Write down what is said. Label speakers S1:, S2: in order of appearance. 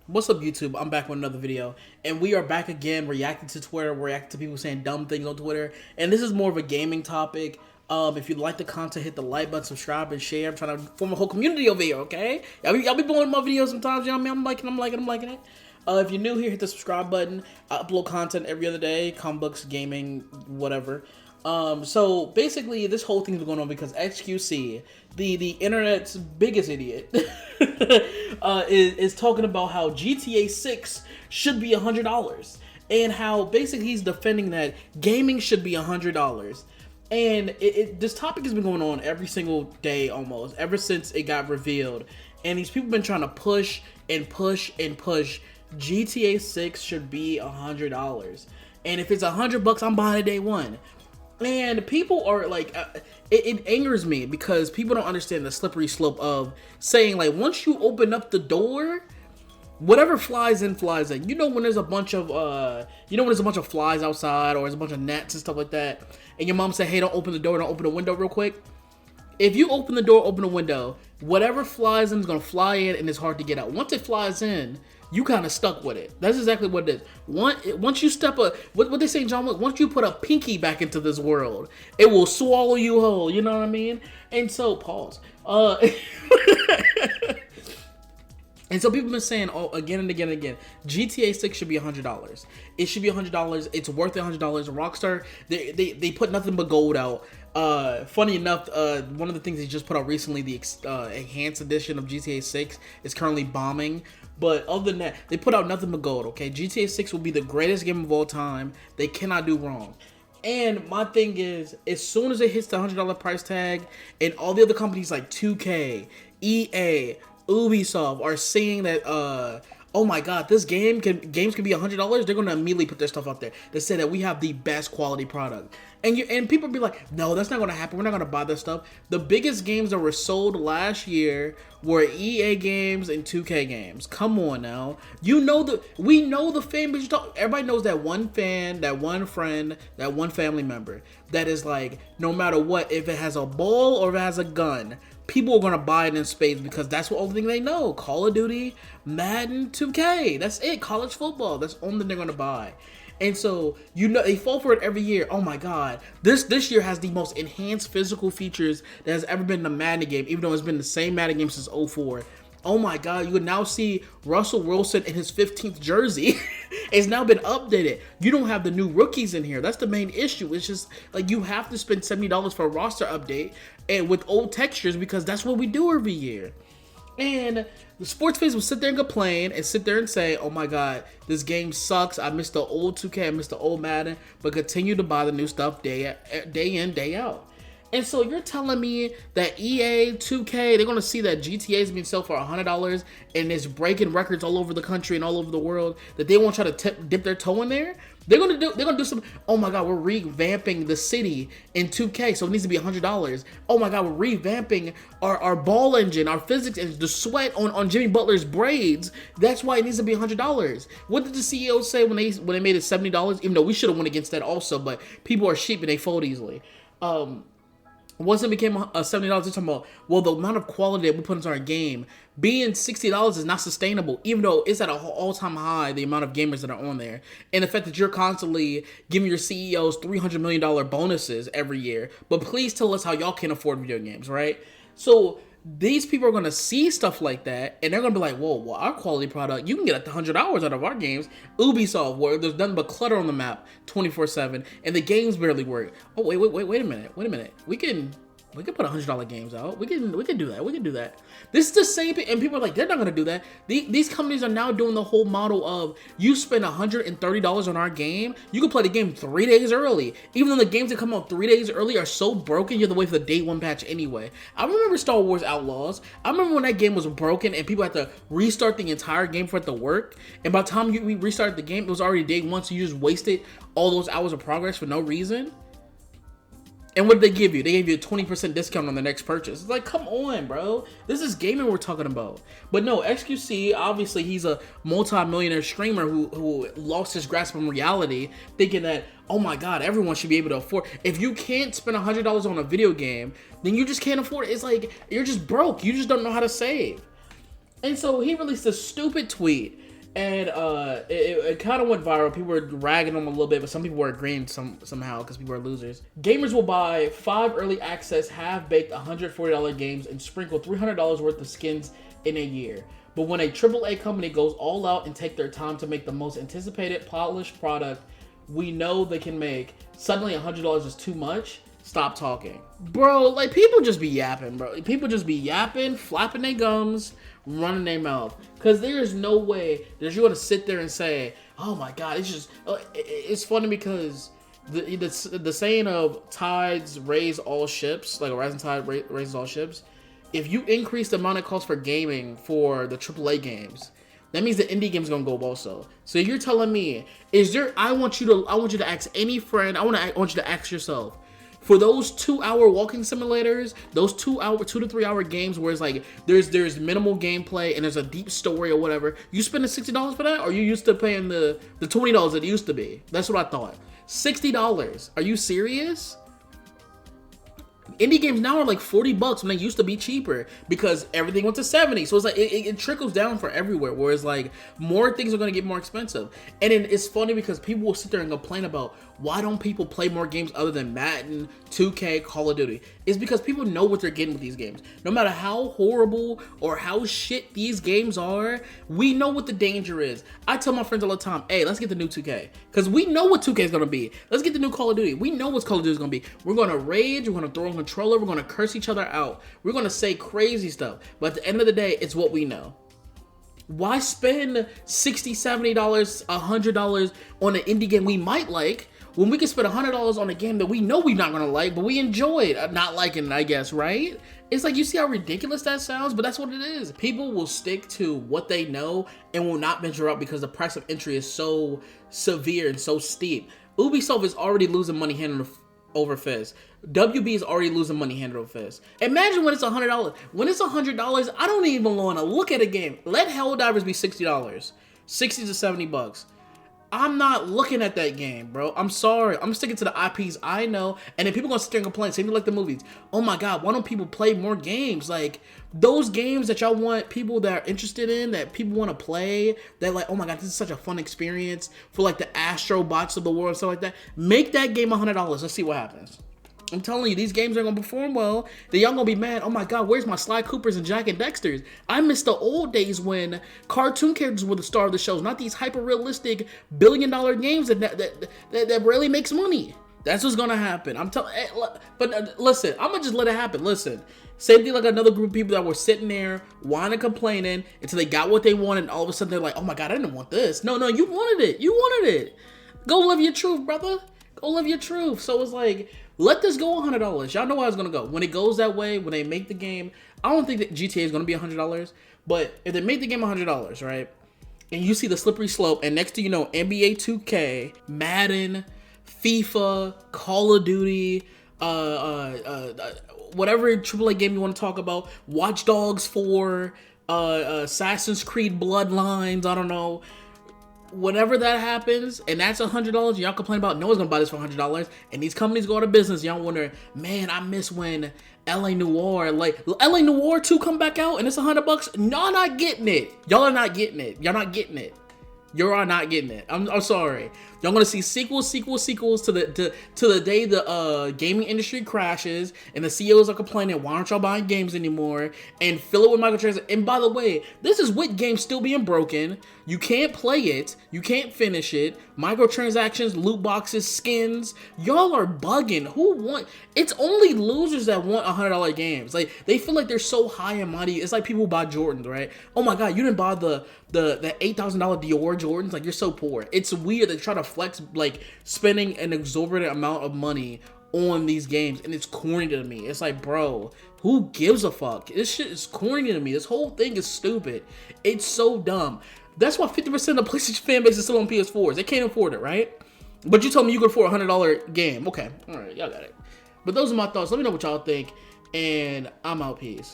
S1: What's up, YouTube? I'm back with another video, and we are back again reacting to Twitter, reacting to people saying dumb things on Twitter, and this is more of a gaming topic. If you like the content, hit the like button, subscribe, and share. I'm trying to form a whole community over here, okay? Y'all be blowing my videos sometimes, you know what I mean? I'm liking it. If you're new here, hit the subscribe button. I upload content every other day, comic books, gaming, whatever. So basically, this whole thing's been going on because XQC, the internet's biggest idiot, is talking about how GTA 6 should be $100, and how basically he's defending that gaming should be $100. And this topic has been going on every single day almost ever since it got revealed, and these people have been trying to push and push and push. GTA 6 should be $100, and if it's $100, I'm buying it day one. And people are like, it angers me because people don't understand the slippery slope of saying, like, once you open up the door, whatever flies in, flies in. You know when there's a bunch of flies outside, or there's a bunch of gnats and stuff like that, and your mom said, hey, don't open the door, don't open the window real quick. If you open the door, open the window, whatever flies in is gonna fly in, and it's hard to get out. Once it flies in, you kind of stuck with it. That's exactly what it is. Once you step what they say in John Wick, once you put a pinky back into this world, it will swallow you whole. You know what I mean? And so, pause. And so people have been saying again and again and again, GTA 6 should be $100. It should be $100. It's worth $100. Rockstar, they put nothing but gold out. Funny enough, one of the things they just put out recently, the enhanced edition of GTA 6 is currently bombing. But other than that, they put out nothing but gold, okay? GTA 6 will be the greatest game of all time. They cannot do wrong. And my thing is, as soon as it hits the $100 price tag, and all the other companies like 2K, EA, Ubisoft are saying that, oh my god, games can be $100, they're gonna immediately put their stuff out there. They say that we have the best quality product. And people be like, no, that's not gonna happen. We're not gonna buy this stuff. The biggest games that were sold last year were EA games and 2K games. Come on now. We know the fan base. Everybody knows that one fan, that one friend, that one family member that is like, no matter what, if it has a ball or if it has a gun, people are gonna buy it in spades because that's the only thing they know. Call of Duty, Madden, 2K. That's it. College football. That's the only thing they're gonna buy. And so, they fall for it every year. Oh my god. This year has the most enhanced physical features that has ever been in a Madden game, even though it's been the same Madden game since 04. Oh my god, you can now see Russell Wilson in his 15th jersey. It's now been updated. You don't have the new rookies in here. That's the main issue. It's just like you have to spend $70 for a roster update and with old textures because that's what we do every year. And the sports fans will sit there and complain and sit there and say, oh my god, this game sucks. I miss the old 2K, I miss the old Madden, but continue to buy the new stuff day in, day out. And so you're telling me that EA, 2K, they're going to see that GTA is being sold for $100 and it's breaking records all over the country and all over the world, that they won't try to dip their toe in there? They're gonna do some, oh my god, we're revamping the city in 2K, so it needs to be $100. Oh my god, we're revamping our ball engine, our physics, and the sweat on Jimmy Butler's braids. That's why it needs to be $100. What did the CEO say when they made it $70? Even though we should have went against that also, but people are sheep and they fold easily. Once it became $70, they're talking about, well, the amount of quality that we put into our game, being $60 is not sustainable, even though it's at an all-time high, the amount of gamers that are on there. And the fact that you're constantly giving your CEOs $300 million bonuses every year. But please tell us how y'all can afford video games, right? So these people are going to see stuff like that, and they're going to be like, whoa, well, our quality product, you can get $100 out of our games. Ubisoft, where there's nothing but clutter on the map 24/7, and the games barely work. Oh, wait a minute. We can put $100 games out. We can do that. This is the same thing, and people are like, they're not gonna do that. These companies are now doing the whole model of, you spend $130 on our game, you can play the game 3 days early. Even though the games that come out 3 days early are so broken, you have to wait for the day one patch anyway. I remember Star Wars Outlaws. I remember when that game was broken and people had to restart the entire game for it to work. And by the time we restarted the game, it was already day one, so you just wasted all those hours of progress for no reason. And what did they give you? They gave you a 20% discount on the next purchase. It's like, come on, bro. This is gaming we're talking about. But no, XQC, obviously, he's a multi-millionaire streamer who lost his grasp on reality, thinking that, oh my god, everyone should be able to afford. If you can't spend $100 on a video game, then you just can't afford it. It's like, you're just broke. You just don't know how to save. And so he released a stupid tweet And it kind of went viral. People were ragging them a little bit, but some people were agreeing somehow because people are losers. Gamers will buy 5 early access half-baked $140 games and sprinkle $300 worth of skins in a year. But when a AAA company goes all out and take their time to make the most anticipated polished product we know they can make, suddenly $100 is too much. Stop talking. Bro, like, people just be yapping, bro. People just be yapping, flapping their gums, running their mouth. Because there is no way that you're going to sit there and say, oh my God, it's just... It's funny because the saying of tides raise all ships, like a rising tide raises all ships. If you increase the amount it costs for gaming for the AAA games, that means the indie game's gonna go up also. So you're telling me, I want you to ask any friend, I want you to ask yourself, for those 2-hour walking simulators, those 2 to 3 hour games where it's like there's minimal gameplay and there's a deep story or whatever, you spending $60 for that? Or you used to paying the $20 that it used to be? That's what I thought. $60. Are you serious? Indie games now are like $40 when they used to be cheaper because everything went to 70. So it's like it trickles down for everywhere. Whereas like more things are gonna get more expensive. And it's funny because people will sit there and complain about why don't people play more games other than Madden, 2K, Call of Duty. It's because people know what they're getting with these games. No matter how horrible or how shit these games are, we know what the danger is. I tell my friends all the time, hey, let's get the new 2K. Because we know what 2K is going to be. Let's get the new Call of Duty. We know what Call of Duty is going to be. We're going to rage. We're going to throw a controller. We're going to curse each other out. We're going to say crazy stuff. But at the end of the day, it's what we know. Why spend $60, $70, $100 on an indie game we might like when we can spend $100 on a game that we know we're not gonna like, but we enjoyed not liking it, I guess, right? It's like, you see how ridiculous that sounds, but that's what it is. People will stick to what they know and will not venture out because the price of entry is so severe and so steep. Ubisoft is already losing money hand over fist. WB is already losing money hand over fist. Imagine when it's $100. When it's $100, I don't even want to look at a game. Let Helldivers be $60, 60 to $70. I'm not looking at that game, bro. I'm sorry. I'm sticking to the IPs I know. And then people gonna sit there and complain, same thing like the movies. Oh my God, why don't people play more games? Like, those games that y'all want people that are interested in, that people want to play, that like, oh my God, this is such a fun experience for like the Astro Bots of the world and stuff like that. Make that game $100. Let's see what happens. I'm telling you, these games are going to perform well. Then y'all going to be mad. Oh my God, where's my Sly Coopers and Jack and Dexters? I miss the old days when cartoon characters were the star of the shows, not these hyper-realistic billion-dollar games that rarely makes money. That's what's going to happen. I'm telling. But listen, I'm going to just let it happen. Listen, same thing like another group of people that were sitting there whining, complaining until they got what they wanted, and all of a sudden they're like, oh my God, I didn't want this. No, you wanted it. You wanted it. Go live your truth, brother. Go live your truth. So it's like, let this go $100. Y'all know how it's gonna go. When it goes that way, when they make the game, I don't think that GTA is gonna be $100. But if they make the game $100, right, and you see the slippery slope, and next thing you know, NBA 2K, Madden, FIFA, Call of Duty, whatever AAA game you want to talk about, Watch Dogs 4, Assassin's Creed Bloodlines, I don't know. Whenever that happens, and that's $100, y'all complain about no one's gonna buy this for $100, and these companies go out of business. Y'all wonder, man, I miss when LA Noire, like LA Noire 2 come back out and it's $100. Y'all not getting it. Y'all are not getting it. Y'all not getting it. You are not getting it. I'm sorry. Y'all gonna see sequels to the day the gaming industry crashes and the CEOs are complaining, why aren't y'all buying games anymore? And fill it with microtransactions. And by the way, this is with games still being broken. You can't play it. You can't finish it. Microtransactions, loot boxes, skins. Y'all are bugging. Who want? It's only losers that want $100 games. Like, they feel like they're so high and mighty. It's like people who buy Jordans, right? Oh my God, you didn't buy the $8,000 Dior Jordans. Like, you're so poor. It's weird. They try to flex, like, spending an exorbitant amount of money on these games, and it's corny to me. It's like, bro, who gives a fuck? This shit is corny to me. This whole thing is stupid. It's so dumb. That's why 50% of the PlayStation fan base is still on PS4s. They can't afford it, right? But you told me you could afford a $100 game. Okay, all right, y'all got it. But those are my thoughts. Let me know what y'all think, and I'm out. Peace.